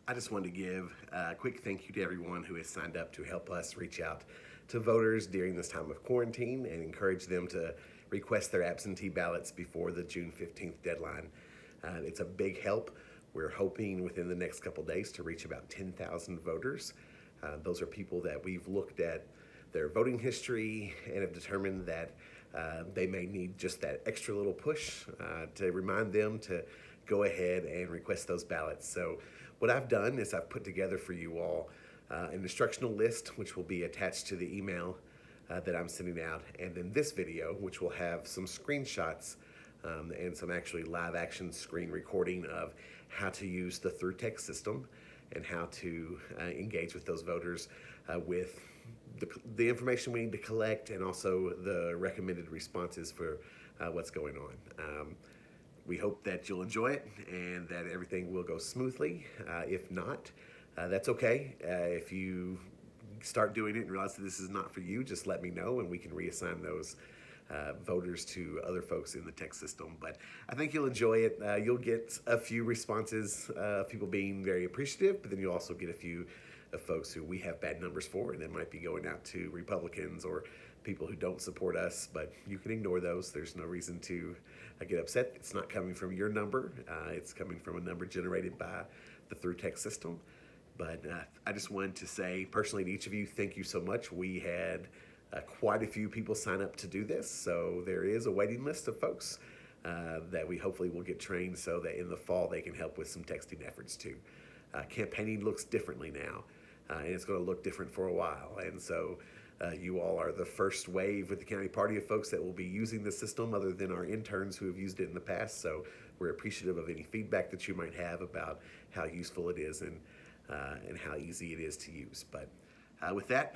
I just wanted to give a quick thank you to everyone who has signed up to help us reach out to voters during this time of quarantine and encourage them to request their absentee ballots before the June 15th deadline. It's a big help. We're hoping within the next couple days to reach about 10,000 voters. Those are people that we've looked at their voting history and have determined that they may need just that extra little push to remind them to go ahead and request those ballots. So what I've done is I've put together for you all an instructional list, which will be attached to the email that I'm sending out, and then this video, which will have some screenshots and some actually live action screen recording of how to use the ThruText system and how to engage with those voters with the information we need to collect and also the recommended responses for what's going on. We hope that you'll enjoy it and that everything will go smoothly. If not, that's okay. If you start doing it and realize that this is not for you, just let me know and we can reassign those voters to other folks in the text system. But I think you'll enjoy it. You'll get a few responses of people being very appreciative, but then you'll also get a few of folks who we have bad numbers for, and that might be going out to Republicans or people who don't support us, but you can ignore those. There's no reason to get upset. It's not coming from your number. It's coming from a number generated by the ThruText system. But I just wanted to say personally to each of you, thank you so much. We had quite a few people sign up to do this, so there is a waiting list of folks that we hopefully will get trained so that in the fall they can help with some texting efforts too. Campaigning looks differently now, and it's going to look different for a while. And so you all are the first wave with the county party of folks that will be using the system other than our interns who have used it in the past. So we're appreciative of any feedback that you might have about how useful it is and how easy it is to use. But with that,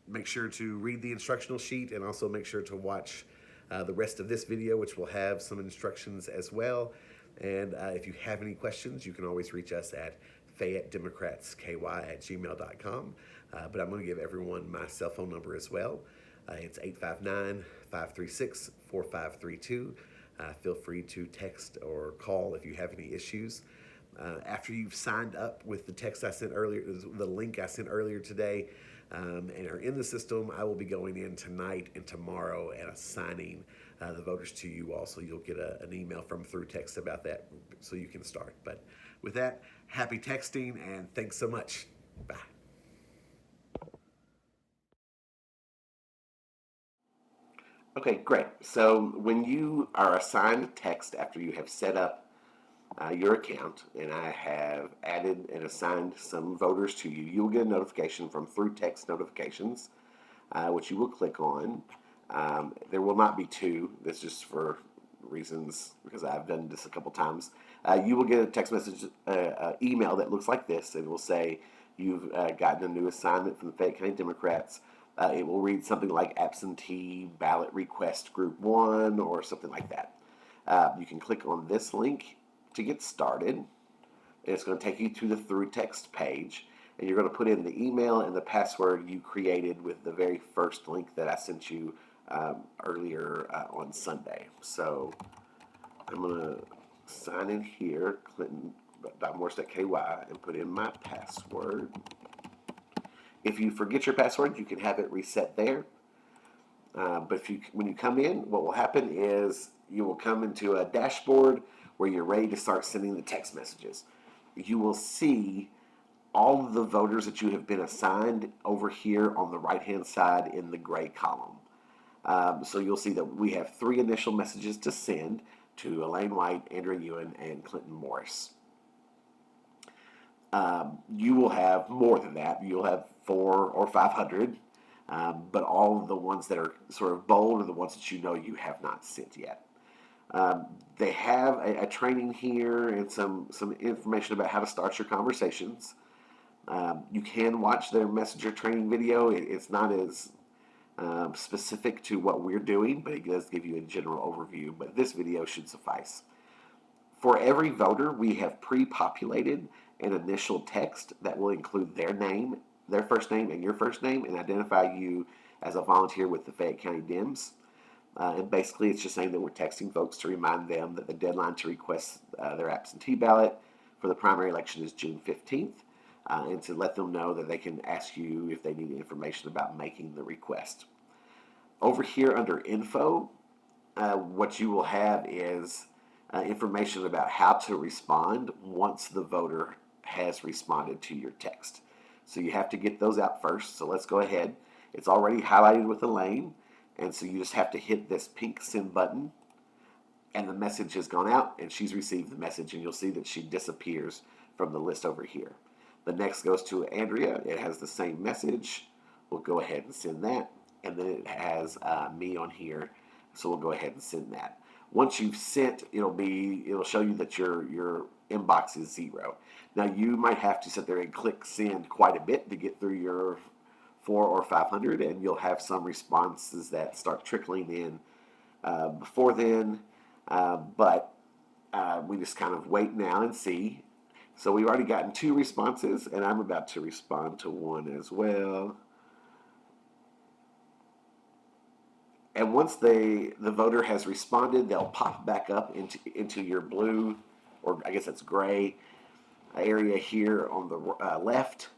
make sure to read the instructional sheet and also make sure to watch the rest of this video, which will have some instructions as well. And if you have any questions, you can always reach us at FayetteDemocratsKY@gmail.com. But I'm going to give everyone my cell phone number as well. It's 859-536-4532. Feel free to text or call if you have any issues. After you've signed up with the text I sent earlier, the link I sent earlier today, and are in the system, I will be going in tonight and tomorrow and assigning the voters to you all. So you'll get an email from ThruText about that so you can start. But with that, happy texting and thanks so much. Bye. Okay, great. So when you are assigned text after you have set up your account, and I have added and assigned some voters to you, you will get a notification from ThruText Notifications, which you will click on. There will not be two. That's just for reasons because I've done this a couple times. You will get a text message, email that looks like this. It will say you've gotten a new assignment from the Fayette County Democrats. It will read something like Absentee Ballot Request Group 1 or something like that. You can click on this link to get started. And it's going to take you to the ThruText page. And you're going to put in the email and the password you created with the very first link that I sent you earlier on Sunday. So I'm going to sign in here, Clinton.morse.ky, and put in my password. If you forget your password, you can have it reset there. But when you come in, what will happen is you will come into a dashboard where you're ready to start sending the text messages. You will see all of the voters that you have been assigned over here on the right-hand side in the gray column. So you'll see that we have 3 initial messages to send to Elaine White, Andrew Ewan, and Clinton Morris. You will have more than that. You'll have 400 or 500, but all of the ones that are sort of bold are the ones that you know you have not sent yet. They have a training here and some information about how to start your conversations. You can watch their messenger training video. It's not as specific to what we're doing, but it does give you a general overview. But this video should suffice. For every voter, we have pre-populated an initial text that will include their name, their first name, and your first name, and identify you as a volunteer with the Fayette County Dems. And basically, it's just saying that we're texting folks to remind them that the deadline to request their absentee ballot for the primary election is June 15th, and to let them know that they can ask you if they need information about making the request. Over here under info, what you will have is information about how to respond once the voter has responded to your text. So you have to get those out first. So let's go ahead. It's already highlighted with a lane, and so you just have to hit this pink send button, and the message has gone out, and she's received the message, and you'll see that she disappears from the list over here. The next goes to Andrea. It has the same message. We'll go ahead and send that, and then it has me on here, so we'll go ahead and send that. Once you've sent, it'll show you that your inbox is 0. Now you might have to sit there and click send quite a bit to get through your 400 or 500, and you'll have some responses that start trickling in before then, but we just kind of wait now and see. So we've already gotten 2 responses, and I'm about to respond to one as well. And once the voter has responded, they'll pop back up into your blue, or I guess it's gray, area here on the left.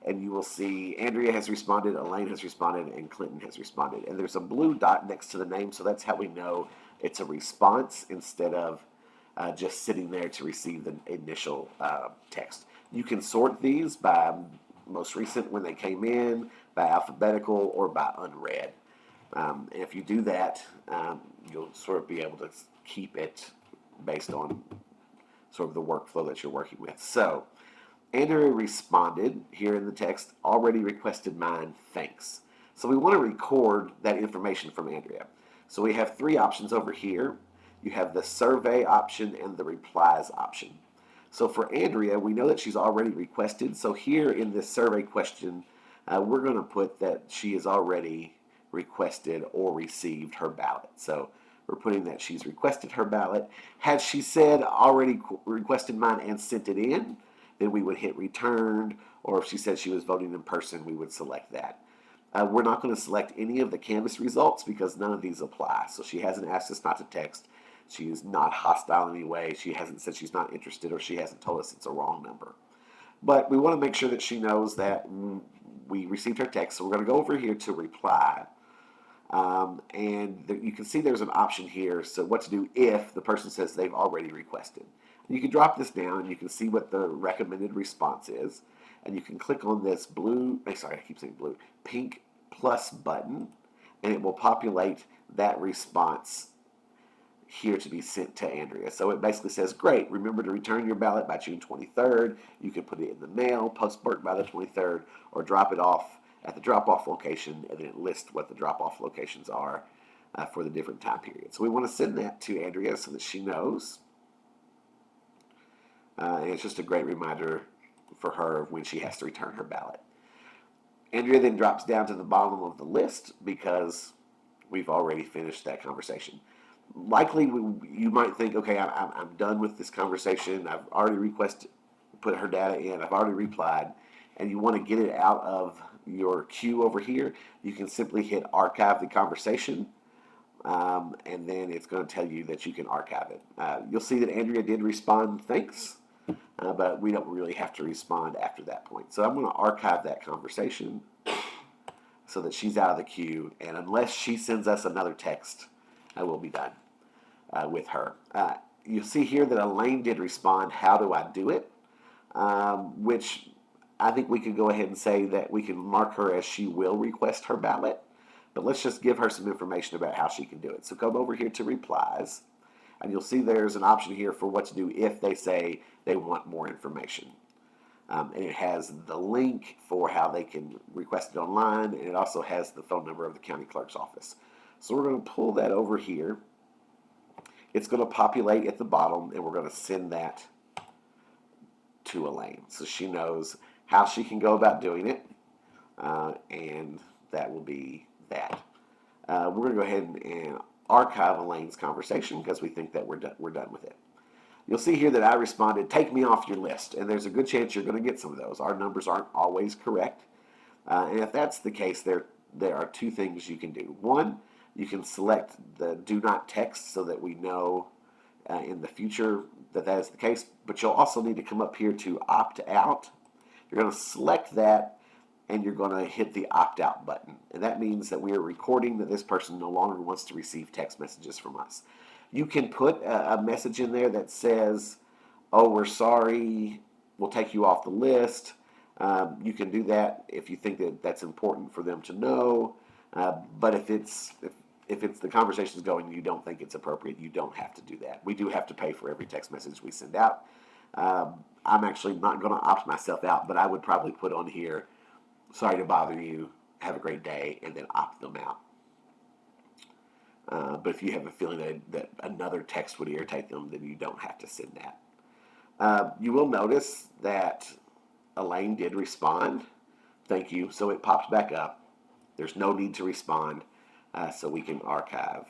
And you will see Andrea has responded, Elaine has responded, and Clinton has responded. And there's a blue dot next to the name, so that's how we know it's a response instead of just sitting there to receive the initial text. You can sort these by most recent when they came in, by alphabetical, or by unread. And if you do that, you'll sort of be able to keep it based on sort of the workflow that you're working with. So, Andrea responded here in the text, already requested mine, thanks. So we want to record that information from Andrea. So we have 3 options over here. You have the survey option and the replies option. So for Andrea, we know that she's already requested. So here in this survey question, we're going to put that she has already requested or received her ballot. So we're putting that she's requested her ballot. Had she said already requested mine and sent it in, then we would hit returned, or if she said she was voting in person, we would select that. We're not going to select any of the canvas results because none of these apply. So she hasn't asked us not to text. She is not hostile in any way. She hasn't said she's not interested, or she hasn't told us it's a wrong number. But we want to make sure that she knows that we received her text. So we're going to go over here to reply. And you can see there's an option here. So what to do if the person says they've already requested. You can drop this down and you can see what the recommended response is. And you can click on this pink plus button, and it will populate that response here to be sent to Andrea. So it basically says, great, remember to return your ballot by June 23rd. You can put it in the mail, postmark by the 23rd, or drop it off at the drop-off location, and then it lists what the drop-off locations are for the different time periods. So we want to send that to Andrea so that she knows. And it's just a great reminder for her when she has to return her ballot. Andrea then drops down to the bottom of the list because we've already finished that conversation. Likely, you might think, okay, I'm done with this conversation. I've already put her data in. I've already replied. And you want to get it out of your queue over here. You can simply hit archive the conversation. And then it's going to tell you that you can archive it. You'll see that Andrea did respond, thanks. But we don't really have to respond after that point. So I'm going to archive that conversation so that she's out of the queue. And unless she sends us another text, I will be done with her. You'll see here that Elaine did respond, how do I do it? Which I think we could go ahead and say that we can mark her as she will request her ballot. But let's just give her some information about how she can do it. So come over here to replies. And you'll see there's an option here for what to do if they say they want more information. And it has the link for how they can request it online, and it also has the phone number of the county clerk's office. So we're going to pull that over here. It's going to populate at the bottom, and we're going to send that to Elaine so she knows how she can go about doing it, and that will be that. We're going to go ahead and archive Elaine's conversation because we think that we're done with it. You'll see here that I responded, take me off your list, and there's a good chance you're going to get some of those. Our numbers aren't always correct, and if that's the case, there are 2 things you can do. One, you can select the do not text so that we know in the future that is the case, but you'll also need to come up here to opt out. You're going to select that, and you're going to hit the opt out button. And that means that we are recording that this person no longer wants to receive text messages from us. You can put a message in there that says, oh, we're sorry, we'll take you off the list. You can do that if you think that that's important for them to know. But if it's the conversation is going, you don't think it's appropriate, you don't have to do that. We do have to pay for every text message we send out. I'm actually not going to opt myself out, but I would probably put on here, sorry to bother you, have a great day, and then opt them out. But if you have a feeling that another text would irritate them, then you don't have to send that. You will notice that Elaine did respond. Thank you. So it pops back up. There's no need to respond, so we can archive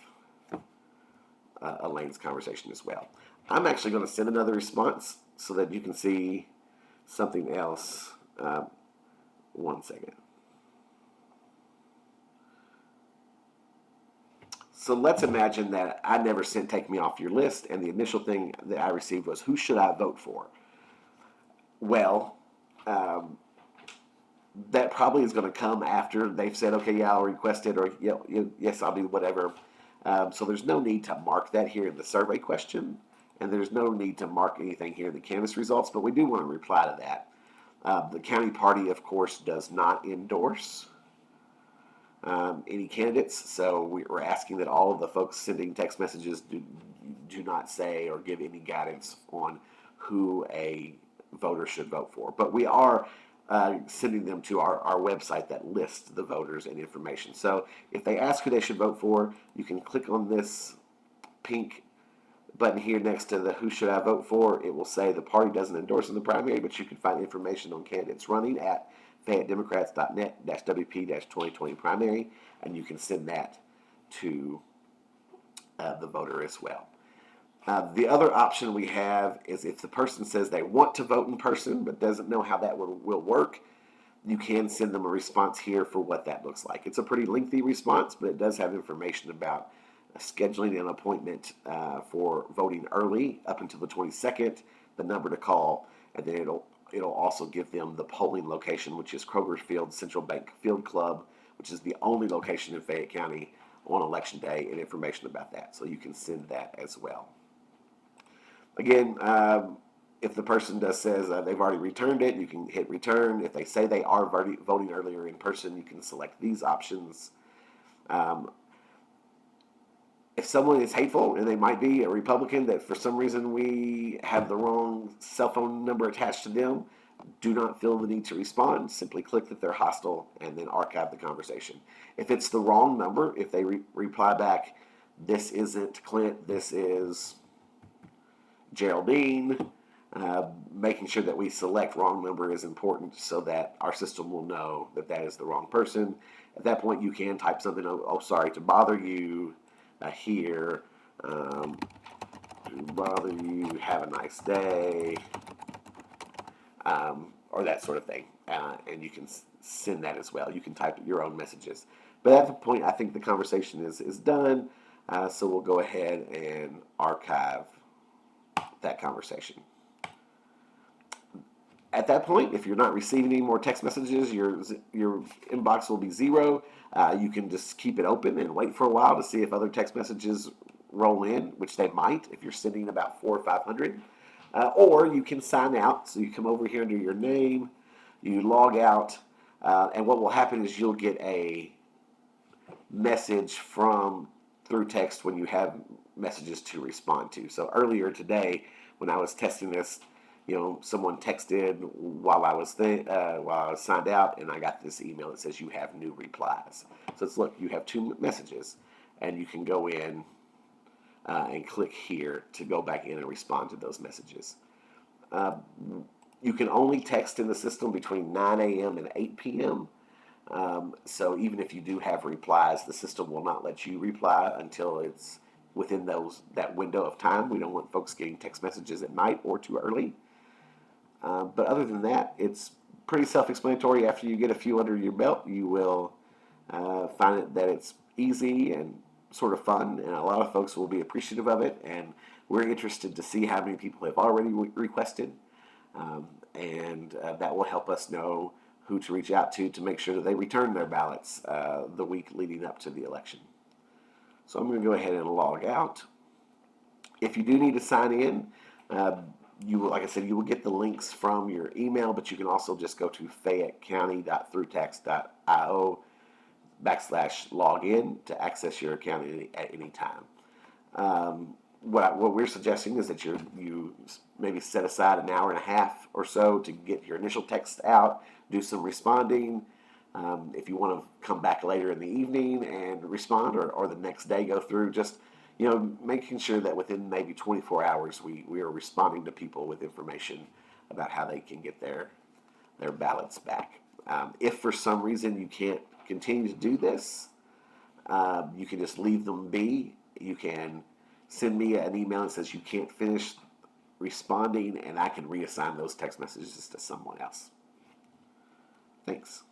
Elaine's conversation as well. I'm actually going to send another response so that you can see something else. One second. So let's imagine that I never sent take me off your list, and the initial thing that I received was, who should I vote for? Well, that probably is going to come after they've said, okay, yeah, I'll request it, or yes, I'll do whatever. So there's no need to mark that here in the survey question, and there's no need to mark anything here in the canvass results, but we do want to reply to that. The county party, of course, does not endorse any candidates, so we're asking that all of the folks sending text messages do not say or give any guidance on who a voter should vote for. But we are sending them to our website that lists the voters and information. So if they ask who they should vote for, you can click on this pink button here next to the who should I vote for. It will say the party doesn't endorse in the primary, but you can find information on candidates running at FayetteDemocrats.net-WP-2020 primary, and you can send that to the voter as well. The other option we have is if the person says they want to vote in person but doesn't know how that will work, you can send them a response here for what that looks like. It's a pretty lengthy response, but it does have information about scheduling an appointment for voting early up until the 22nd, the number to call, and then it'll also give them the polling location, which is Kroger's Field Central Bank Field Club, which is the only location in Fayette County on election day, and information about that. So you can send that as well. Again, if the person says they've already returned it, you can hit return. If they say they are voting earlier in person, you can select these options. If someone is hateful, and they might be a Republican that for some reason we have the wrong cell phone number attached to them, do not feel the need to respond. Simply click that they're hostile and then archive the conversation. If it's the wrong number, if they reply back, this isn't Clint, this is Geraldine, making sure that we select wrong number is important so that our system will know that that is the wrong person. At that point, you can type something, oh sorry to bother you, here, to bother you, have a nice day, or that sort of thing. And you can send that as well. You can type your own messages. But at that point, I think the conversation is done. So we'll go ahead and archive that conversation. At that point, if you're not receiving any more text messages, your inbox will be zero. You can just keep it open and wait for a while to see if other text messages roll in, which they might if you're sending about 400 or 500. Or you can sign out. So you come over here under your name, you log out, and what will happen is you'll get a message from ThruText when you have messages to respond to. So earlier today, when I was testing this, someone texted while I was signed out, and I got this email that says you have new replies. So it's, look, you have 2 messages, and you can go in and click here to go back in and respond to those messages. You can only text in the system between 9 a.m. and 8 p.m. So even if you do have replies, the system will not let you reply until it's within that window of time. We don't want folks getting text messages at night or too early. But other than that, it's pretty self-explanatory. After you get a few under your belt, you will find that it's easy and sort of fun, and a lot of folks will be appreciative of it and We're interested to see how many people have already requested, and that will help us know who to reach out to make sure that they return their ballots the week leading up to the election. So I'm going to go ahead and log out. If you do need to sign in, you will, like I said, you will get the links from your email, but you can also just go to fayettecounty.thrutext.io/login to access your account at any time. What we're suggesting is that you maybe set aside an hour and a half or so to get your initial text out, do some responding. If you want to come back later in the evening and respond, or the next day go through, just making sure that within maybe 24 hours we are responding to people with information about how they can get their ballots back. If for some reason you can't continue to do this, you can just leave them be. You can send me an email that says you can't finish responding, and I can reassign those text messages to someone else. Thanks.